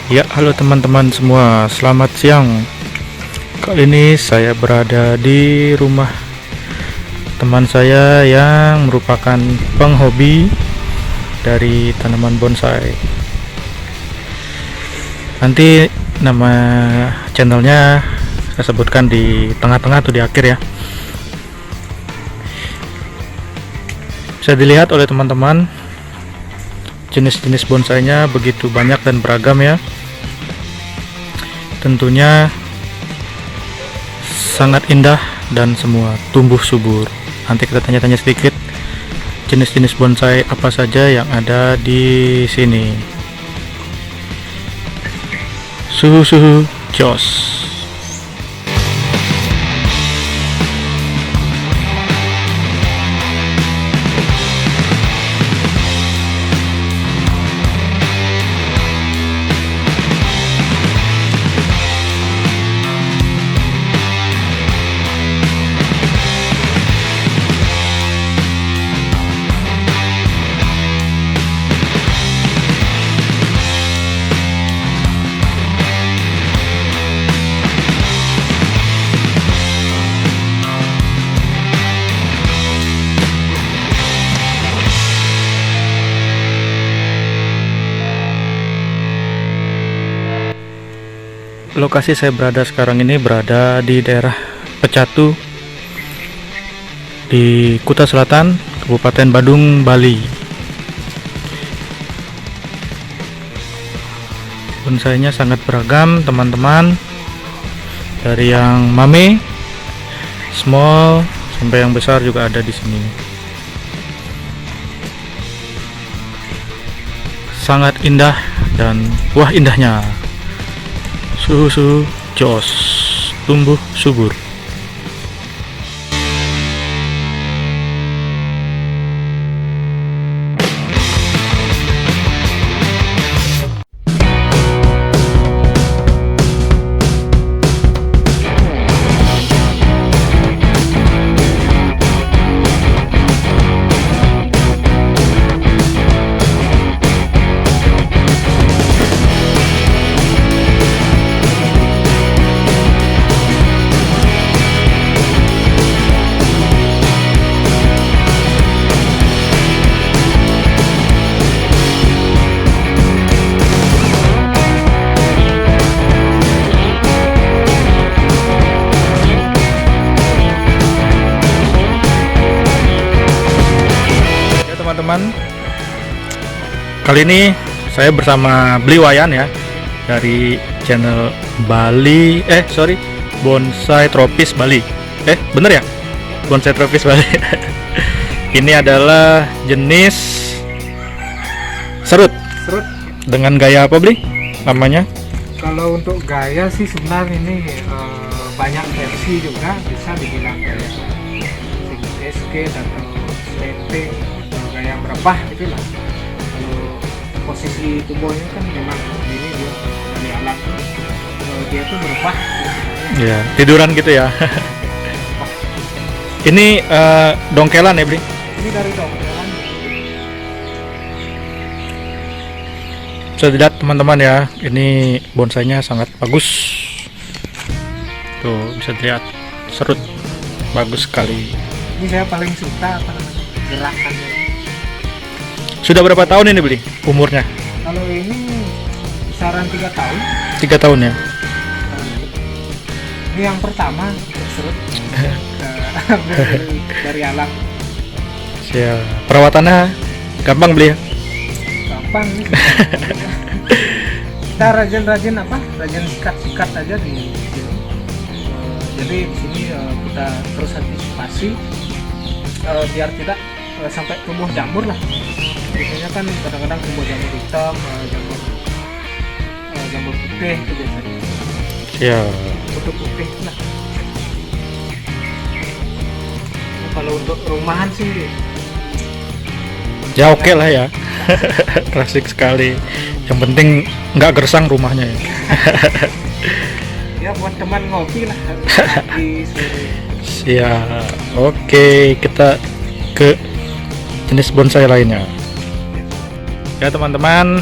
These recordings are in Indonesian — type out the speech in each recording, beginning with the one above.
Ya, halo teman-teman semua, selamat siang. Kali ini saya berada di rumah teman saya yang merupakan penghobi dari tanaman bonsai. Nanti nama channelnya saya sebutkan di tengah-tengah atau di akhir ya. Bisa dilihat oleh teman-teman, jenis-jenis bonsainya begitu banyak dan beragam ya. Tentunya sangat indah dan semua tumbuh subur. Nanti kita tanya-tanya sedikit jenis-jenis bonsai apa saja yang ada di sini. Suhu-suhu jos. Lokasi saya berada sekarang ini berada di daerah Pecatu di Kuta Selatan, Kabupaten Badung, Bali. Bonsainya sangat beragam teman-teman, dari yang mame, small sampai yang besar juga ada di sini. Sangat indah dan wah indahnya. Suhu jos, tumbuh subur. Teman-teman, kali ini saya bersama Bli Wayan ya, dari channel Bonsai Tropis Bali. Bener ya? Bonsai Tropis Bali. Ini adalah jenis serut. Dengan gaya apa, Bli? Namanya? Kalau untuk gaya sih sebenarnya ini banyak versi juga, bisa dibilang kayak SK atau ST atau gaya berapa gitu lah. Kalau posisi tumbuhnya kan memang ini dia dari alat dia tuh berubah. Ya, tiduran gitu ya. Ini dongkelan ya, Bli? Ini dari dongkelan. Bisa dilihat teman-teman ya, ini bonsainya sangat bagus. Tuh, bisa dilihat serut bagus sekali. Ini saya paling suka apa namanya gerakannya. Sudah berapa tahun ini, Bli? Umurnya? Kalau ini kisaran 3 tahun. 3 tahun ya. Ini yang pertama untuk serut dari alam. Siap. Perawatannya gampang, Bli ya? Gampang nih. Kita rajin sikat-sikat aja di sini. Jadi di sini kita terus antisipasi biar tidak sampai tumbuh jamur lah. Biasanya kan kadang-kadang tumbuh jamur hitam, jamur putih itu biasanya. Siap. Untuk putih lah. Nah, kalau untuk rumahan sih Ya oke lah ya. Klasik sekali. Yang penting nggak gersang rumahnya ya. ya buat teman ngopi lah di sore. Siap. Oke, kita ke jenis bonsai lainnya. Ya teman-teman,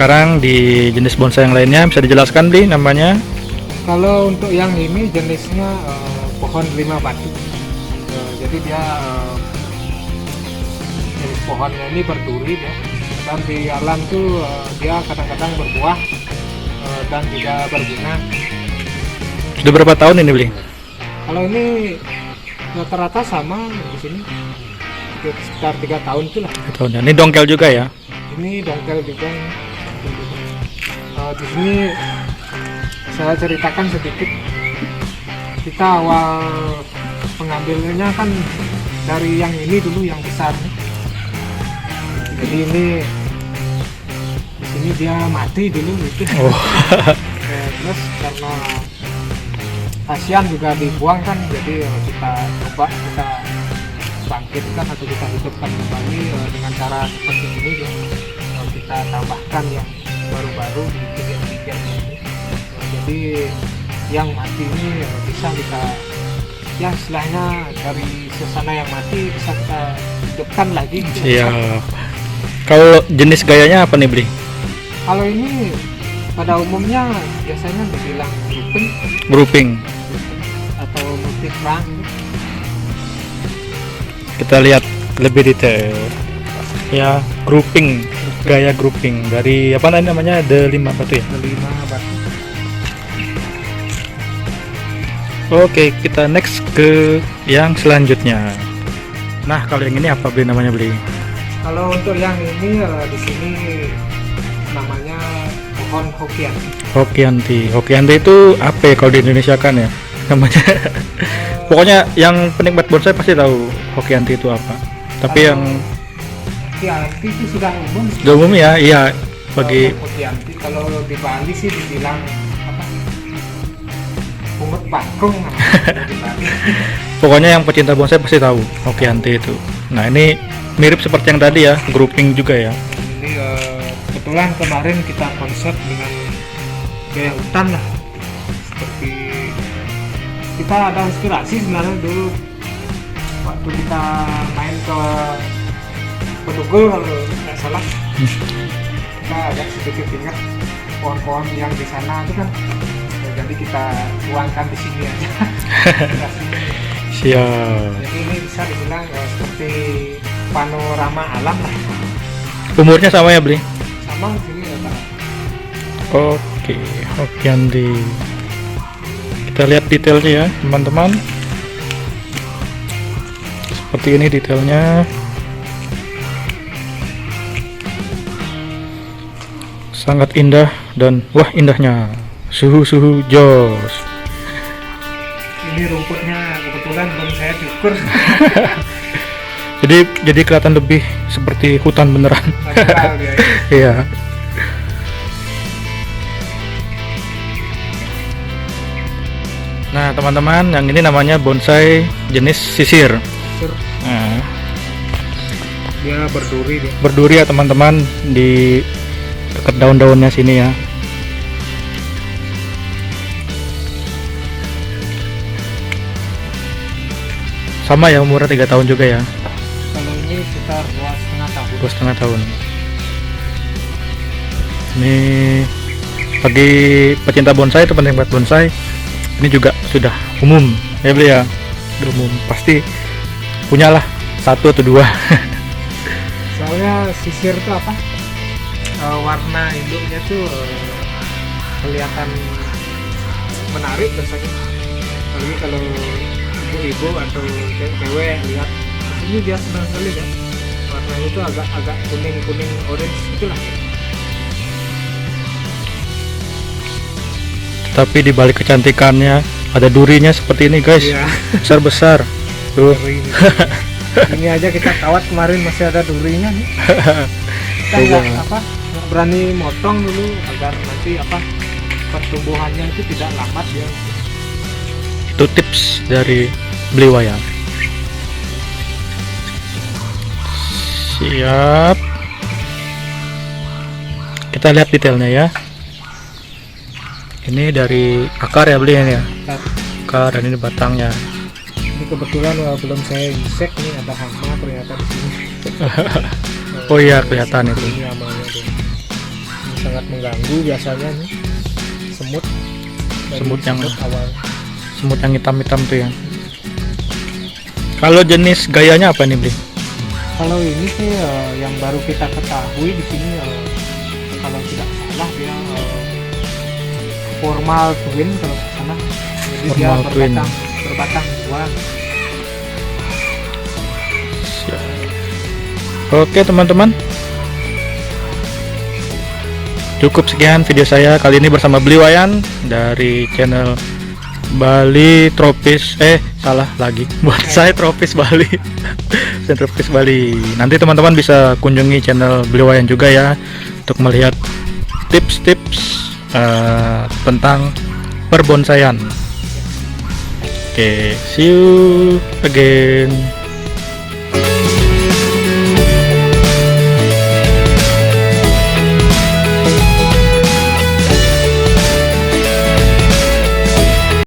sekarang di jenis bonsai yang lainnya, bisa dijelaskan Bli namanya? Kalau untuk yang ini jenisnya pohon 5 batu. Jadi dia jenis pohonnya ini berduri ya. Dan di alam tuh dia kadang-kadang berbuah dan juga berbunga. Sudah berapa tahun ini Bli? Kalau ini rata-rata sama di sini sekitar 3 tahun itulah. Tahun ya. Ini dongkel juga ya? Ini dongkel juga. Di sini saya ceritakan sedikit. Kita awal pengambilannya kan dari yang ini dulu, yang besar nih. Jadi ini di sini dia mati dulu gitu. Oh. Terus karena kasihan juga dibuang kan, jadi kita coba kita bangkitkan atau kita hidupkan kembali dengan cara seperti ini ya. Kita tambahkan yang baru-baru di bagian ini. Jadi yang mati ini bisa kita, ya istilahnya dari suasana yang mati bisa kita hidupkan lagi gitu. Iya. Kalau jenis gayanya apa nih Bli? Kalau ini pada umumnya biasanya dibilang Grouping. atau motif rang. Kita lihat lebih detail. Ya, grouping, gaya grouping dari apa namanya? The 5 batu ya. Kelima batu. Oke, kita next ke yang selanjutnya. Nah, kalau yang ini apa Bli namanya Bli? Kalau untuk yang ini di sini namanya pohon Hokian. Hokianti. Hokianti itu apa ya kalau di Indonesia kan ya? Namanya. Pokoknya yang penikmat bonsai pasti tahu Hokianti itu apa. Tapi yang Hokianti itu sudah umum. sudah umum ya, iya bagi Hokianti kalau di Bali sih dibilang apa? Pungut bakung di Bali. pokoknya yang pecinta bonsai pasti tahu Hokianti itu. Nah, ini mirip seperti yang tadi ya, grouping juga ya. Ini kebetulan kemarin kita konsep dengan gaya hutan lah, seperti kita ada inspirasi sebenarnya dulu waktu kita main ke Bedugul kalau nggak salah. Kita agak sedikit ingat pohon-pohon yang di sana itu kan, jadi kita tuangkan di sini aja. Siap. Jadi ini bisa dibilang seperti panorama alam lah. Umurnya sama ya Bli? Sama di sini ya. Oke, Hokianti. Kita lihat detailnya ya teman-teman. Seperti ini detailnya. Sangat indah dan wah indahnya. Suhu-suhu jos. Ini rumputnya kebetulan belum saya cukur. Jadi kelihatan lebih seperti hutan beneran. Natural dia. Iya. Nah teman-teman, yang ini namanya bonsai jenis sisir. Nah, Dia berduri dia. berduri ya teman-teman di dekat daun-daunnya sini ya. Sama ya umurnya 3 tahun juga ya. Kalau ini sekitar 2,5 tahun. 2,5 tahun. Ini bagi pecinta bonsai itu penting buat bonsai. Ini juga sudah umum ya Bli ya. Udah umum pasti punyalah 1 atau 2. Soalnya sisir itu apa? Warna induknya tuh kelihatan menarik biasanya. Apalagi kalau ibu-ibu atau cewek lihat ini dia senang sekali kan. Warnanya itu agak kuning orange itulah. Tapi di balik kecantikannya ada durinya seperti ini guys. Iya. Besar-besar. Tuh. Duri ini. Ini aja kita kawat kemarin masih ada durinya nih. Kita nggak berani motong dulu agar nanti pertumbuhannya itu tidak lambat ya. Itu tips dari Bliwaya. Siap. Kita lihat detailnya ya. Ini dari akar ya Bli ini ya. Akar dan ini batangnya. Ini kebetulan belum saya insek nih, ada hama ternyata di sini. Oh iya kelihatan itu. Ini hamanya tuh. Ini sangat mengganggu biasanya nih semut. Dari Semut yang awal. semut yang hitam-hitam tuh ya. Kalau jenis gayanya apa nih, Bli? Kalau ini sih yang baru kita ketahui di sini kalau tidak salah dia formal twin kalau nggak salah. Jadi dia Formal twin. berbatang dua. Oke teman-teman, cukup sekian video saya kali ini bersama Bli Wayan dari channel Bali Tropis. Salah lagi, buat saya Tropis Bali. Tropis Bali. Nanti teman-teman bisa kunjungi channel Bli Wayan juga ya untuk melihat tips-tips tentang perbonsaian. Oke, see you again.